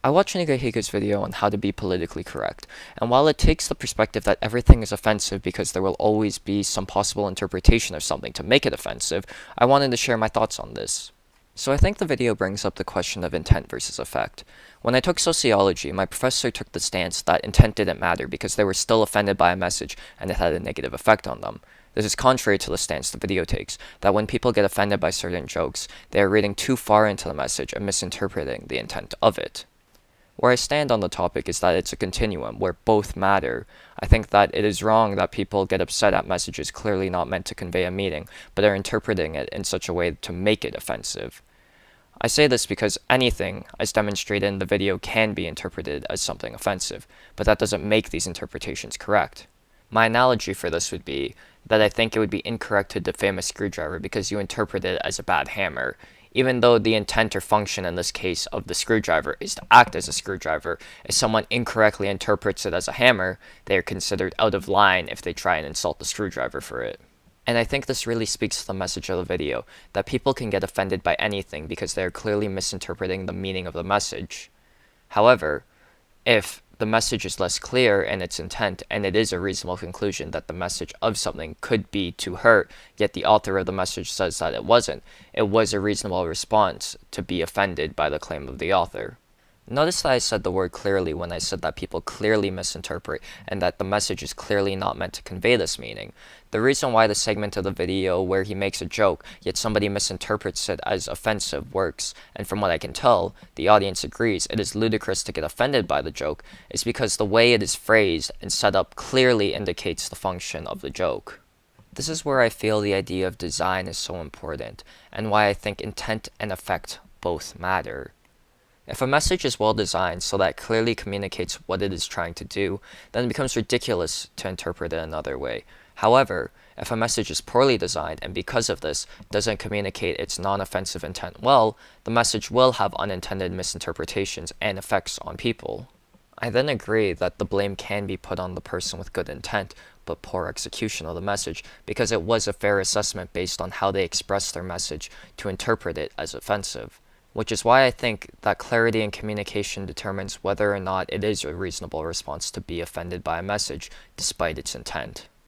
I watched Nigahiga's video on how to be politically correct, and while it takes the perspective that everything is offensive because there will always be some possible interpretation of something to make it offensive, I wanted to share my thoughts on this. So I think the video brings up the question of intent versus effect. When I took sociology, my professor took the stance that intent didn't matter because they were still offended by a message and it had a negative effect on them. This is contrary to the stance the video takes, that when people get offended by certain jokes, they are reading too far into the message and misinterpreting the intent of it. Where I stand on the topic is that it's a continuum where both matter. I think that it is wrong that people get upset at messages clearly not meant to convey a meaning, but are interpreting it in such a way to make it offensive. I say this because anything, as demonstrated in the video, can be interpreted as something offensive, but that doesn't make these interpretations correct. My analogy for this would be that I think it would be incorrect to defame a screwdriver because you interpret it as a bad hammer. Even though the intent or function in this case of the screwdriver is to act as a screwdriver, if someone incorrectly interprets it as a hammer, they are considered out of line if they try and insult the screwdriver for it. And I think this really speaks to the message of the video, that people can get offended by anything because they are clearly misinterpreting the meaning of the message. However, if the message is less clear in its intent, and it is a reasonable conclusion that the message of something could be to hurt, yet the author of the message says that it wasn't, it was a reasonable response to be offended by the claim of the author. Notice that I said the word clearly when I said that people clearly misinterpret and that the message is clearly not meant to convey this meaning. The reason why the segment of the video where he makes a joke, yet somebody misinterprets it as offensive works, and from what I can tell, the audience agrees it is ludicrous to get offended by the joke, is because the way it is phrased and set up clearly indicates the function of the joke. This is where I feel the idea of design is so important, and why I think intent and effect both matter. If a message is well designed so that it clearly communicates what it is trying to do, then it becomes ridiculous to interpret it another way. However, if a message is poorly designed and because of this doesn't communicate its non-offensive intent well, the message will have unintended misinterpretations and effects on people. I then agree that the blame can be put on the person with good intent, but poor execution of the message, because it was a fair assessment based on how they expressed their message to interpret it as offensive. Which is why I think that clarity in communication determines whether or not it is a reasonable response to be offended by a message, despite its intent.